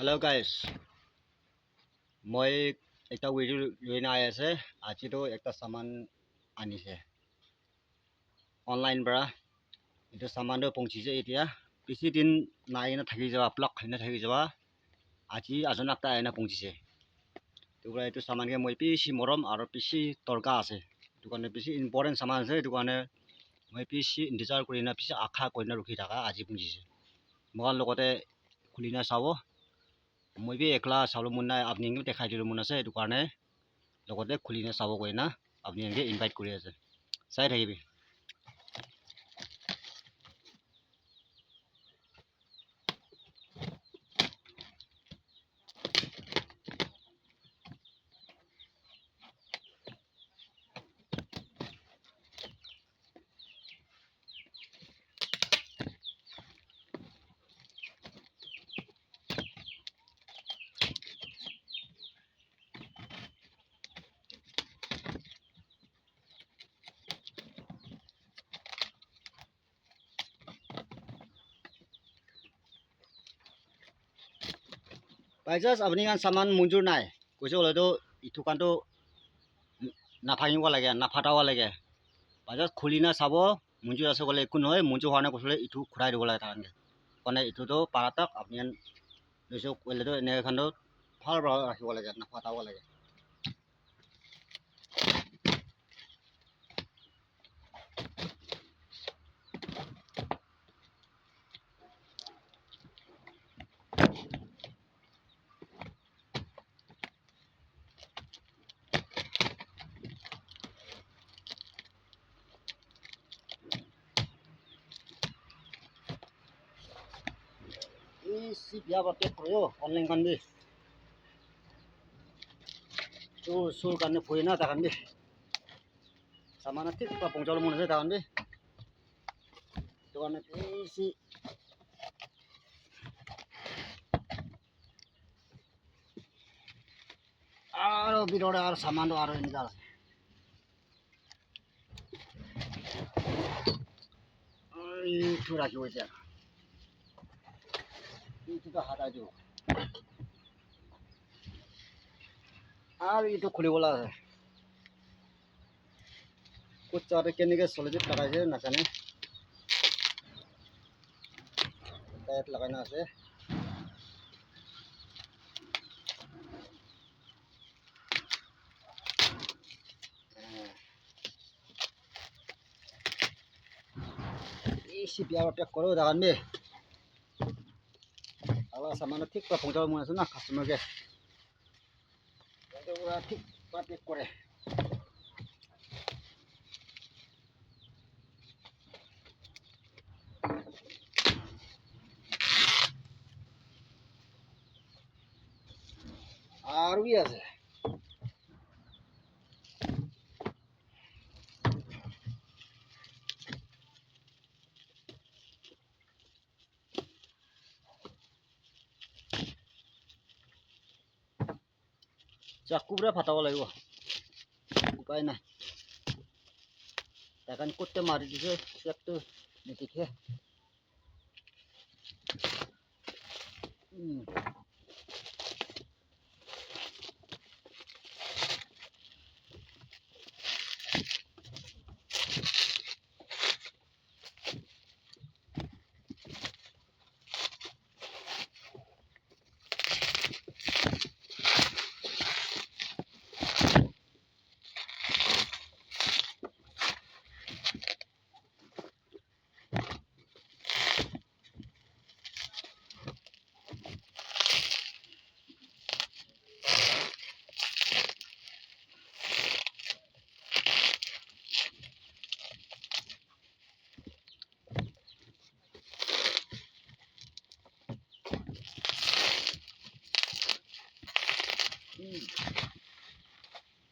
Hello guys, মই একটা video লৈ আই আছে আজিতো একটা সামান আনিছে অনলাইন পৰা এটা সামানটো পৌঁছিছে এতিয়া বেছি দিন নাই না থাকি যাবা প্লাক খাই না থাকি যাবা আজি আজন একটা আইনা পৌঁছিছে তোরা এইটো সামানকে মই বেছি মৰম আৰু বেছি দৰকাৰ আছে এইটো কাৰণে বেছি ইম্পৰ্টেণ্ট সামান আছে এইটো কাৰণে মই বেছি ইন্তজাৰ কৰি না বেছি আশা কৰি না ৰখি থাকা আজি পৌঁছিছে মোৰ লগতে খুলি না চাব মই বি একলা চালো মন নাই আপনি এনেও দেখাই দিলো মন আছে এইটো কাৰণে লগতে খুলি না চাব কই না আপনি এনেকে ইনভাইট কৰি আছে চাই থাকিবি বাইজাস আপনি কান সামান মঞ্জুর নাই কৈছে হলেতো ইটো কানটো নাভাঙিব লাগে নাফাটাব লাগে বাইজাস খুলি না চাব মঞ্জুৰ আছে ক'লে একো নহয় মঞ্জুৰ হোৱা নাই কৈছিলে ইটো ঘূৰাই দিব লাগে তাহাঁতে মানে ইটোতো পাৰাটাক আপনি লৈছে ক'লেতো এনেখানটো ভাল ৰাখিব লাগে নাফাটাব লাগে si biya ba pek koyo online kan bi tu sul kan ne phoi na ta kan bi samana tik pa pongchol mun se ta kan bi to kan si aro bidore ar saman do aro ini dal itu rakhi hoise itu to hata jo are itu খুলিব লাগে কুচারে কেনেকে solid লাগাইছে নাজানে tyre লাগাই না আছে এই সি বিয়া পেক করো দেখান দে আলা সামান্য ঠিক পৌঁছাব মন আছে না কাস্টমারকে ওরা ঠিক পেক করে আর বি আছে চাকুরে ফাটাব লাগিব উপায় নাই এখন করতে মারি দিছে একটু দেখে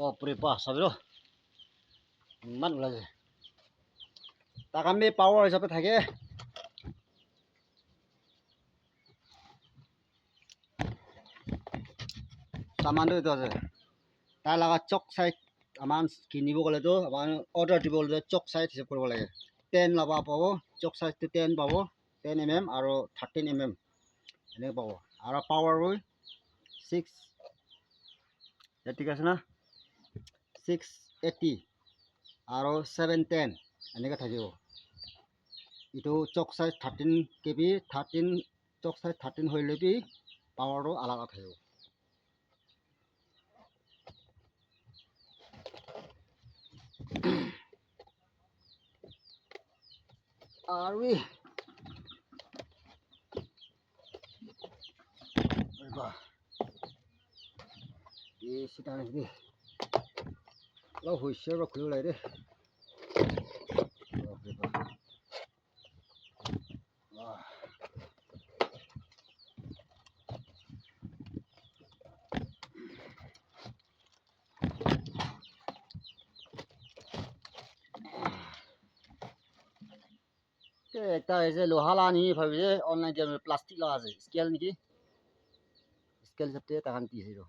Bapak pa sabi lo man lagi ta kami power হিসাবে থাকে সামানটো এইটো আছে তাৰ লগত চক সাইজ আমান কিনিব গ'লেতো আমান অৰ্ডাৰ দিব গ'লে চক সাইজ হিচাপ কৰিব লাগে 10 ল'বা পাব চক সাইজটো 10 পাব 10 mm আৰু 13 mm এনেকৈ পাব আৰু পাৱাৰ হৈ 6 ঠিক আছে না 680 আৰু 710 এনেকৈ থাকিব এইটো চক সাইজ 13 KB 13 চক সাইজ 13 হ'লেবি পাৱাৰটো আলাদা থাকিব আৰু এই সিটা নেকি অলপ হৈছে বা খুলিব লাগে দেই একটা যে লোহা লানি ভাবে অনলাইন যে প্লাস্টিক লাগা আছে স্কেল নাকি স্কেল সবতে তাকান দিছিল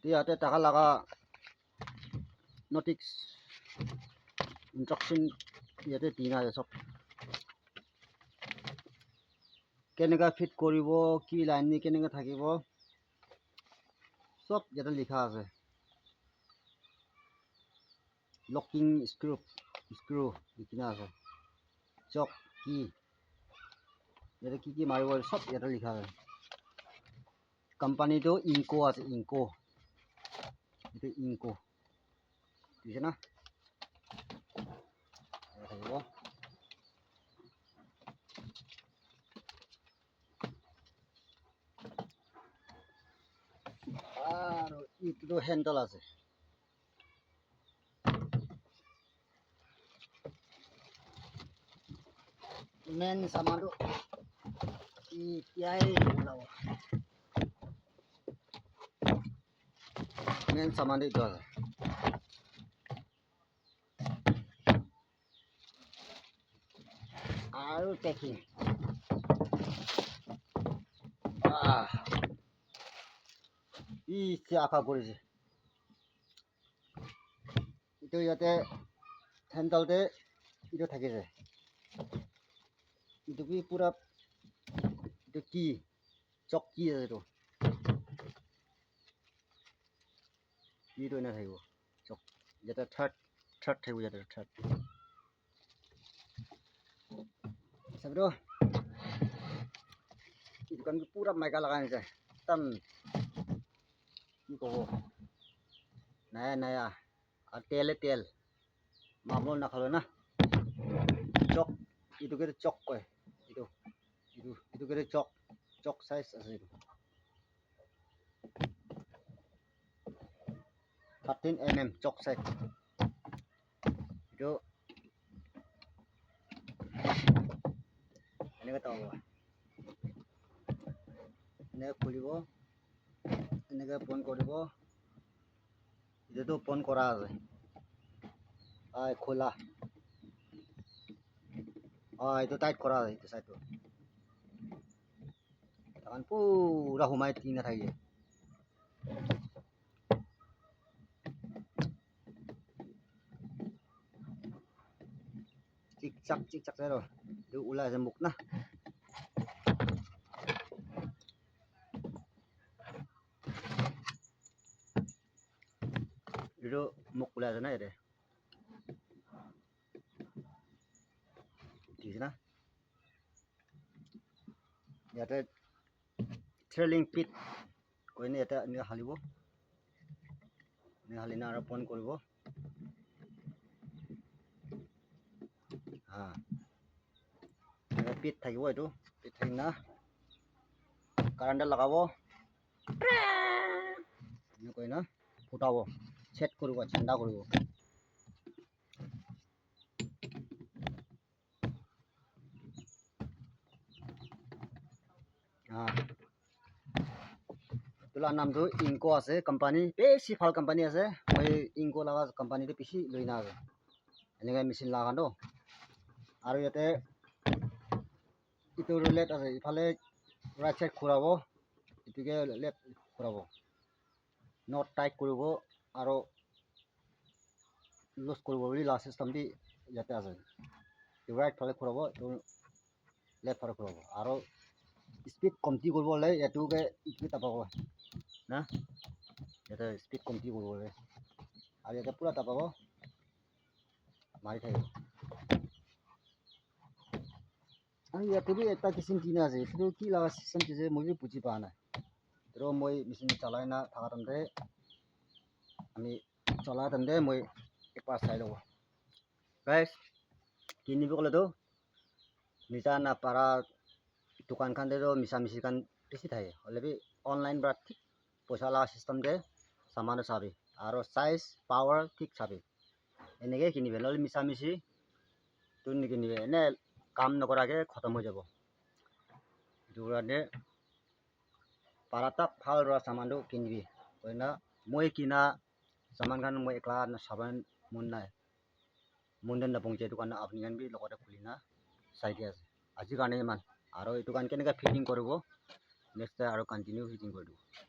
ইয়াতে টাকা লাগা নোটিক্স ইনস্ট্রাকশন ইয়াতে দিন আছে সব কেনেকা ফিট কৰিব কি লাইন নি কেনেকা থাকিব সব ইয়াতে লিখা আছে লকিং স্ক্ৰু লিখা আছে চক কি ইয়াতে কি মাৰিব সব ইয়াতে লিখা আছে কোম্পানীটো ইনকো আছে ইনকো itu inko di sana aduh itu tuh handle আছে main sama tuh iai lawa main sama itu আছে আৰু পেকিং ই আশা কৰিছে এইটো ইয়াতে হেণ্ডেলতে এইটো থাকি যায় এইটো কি পুৰা এইটো কি চক কি আছে এইটো কিটো এনে থাকিব চক ইয়াতে থাৰ্ড থাকিব ইয়াতে থাৰ্ড চাবিটো এইটো কাৰণ পুৰা মাইকা লগাই আনিছে একদম কি ক'ব নায়া আৰু তেল মামুল নাখালে না চক এইটোকে চক কয় এইটোকে চক সাইজ আছে এইটো 13 mm চক সাইজ এইটো এনেকৈ তাও এনেকৈ খুলিব এনেকৈ বন্ধ কৰিব এইটো বন্ধ কৰা আছে খোলা এইটো টাইট কৰা আছে এইটো সাইডটো তখন পুরা হুমায় টিনা থাকে চিকচাক rồi itu ulah semuk nah itu muk ulah sana ya deh di sana ya ada trailing pit ko ini এটা ini halibo ini halina ara pon koribo পিট থাকিব এইটো পিট থাকি না কাৰেণ্ট লগাব এনেকৈ না ফুটাব সেট কৰিব ঠাণ্ডা কৰিব তোলাৰ নামটো ইনকো আছে কোম্পানী বেছি ভাল কোম্পানী আছে মই ইনকো লগা কোম্পানীটো বেছি লৈ না আছে এনেকৈ মেচিন লগানো আৰু ইয়াতে ইটো ৰুলেট আছে ইফালে ৰাইট সাইড ঘূৰাব ইটোকে লেফ্ট ঘূৰাব নট টাইট কৰিব আৰু লুজ কৰিব বুলি লাষ্ট চিষ্টেমটি ইয়াতে আছে ৰাইট ফালে ঘূৰাব এইটো লেফ্ট ফালে ঘূৰাব আৰু স্পীড কমটি কৰিবলৈ এইটোকে ইটোকে টাপাব না ইয়াতে স্পীড কমটি কৰিবলৈ আৰু ইয়াতে পুৰা টাপাব মাৰি থাকিব আৰু ইয়াতে বি এটা কিচিম কিনা আছে এইটো কি লগা চিষ্টেম দিছে মই বি বুজি পোৱা নাই তো মই মেচিন চলাই না থাকা টাইমতে আমি চলাই টাইমতে মই একবাৰ চাই ল'ব গাইজ কিনিব গ'লেতো নিজা নাপাৰা দোকানখনতেতো মিছা মিছি কান বেছি থাকে হ'লে বি অনলাইন পৰা ঠিক পইচা লগা চিষ্টেমতে সামানো চাবি আৰু চাইজ পাৱাৰ ঠিক চাবি এনেকৈ কিনিবি নহ'লে মিছা মিছি তোৰ নিকিনিবি এনে কাম নকৰাকৈ খতম হৈ যাব সেইটো কাৰণে পাৰাতাক ভাল ৰোৱা সামানটো কিনিবি না মই কিনা সামানখন মই একলা চাব মন নাই মন নপংছে এইটো কাৰণে আপুনি বি লগতে খুলি না চাই দিয়া আছে আজিৰ কাৰণে ইমান আৰু এইটো কাৰণে কেনেকৈ ফিটিং কৰিব নেক্সট আৰু কণ্টিনিউ ফিটিং কৰি দিব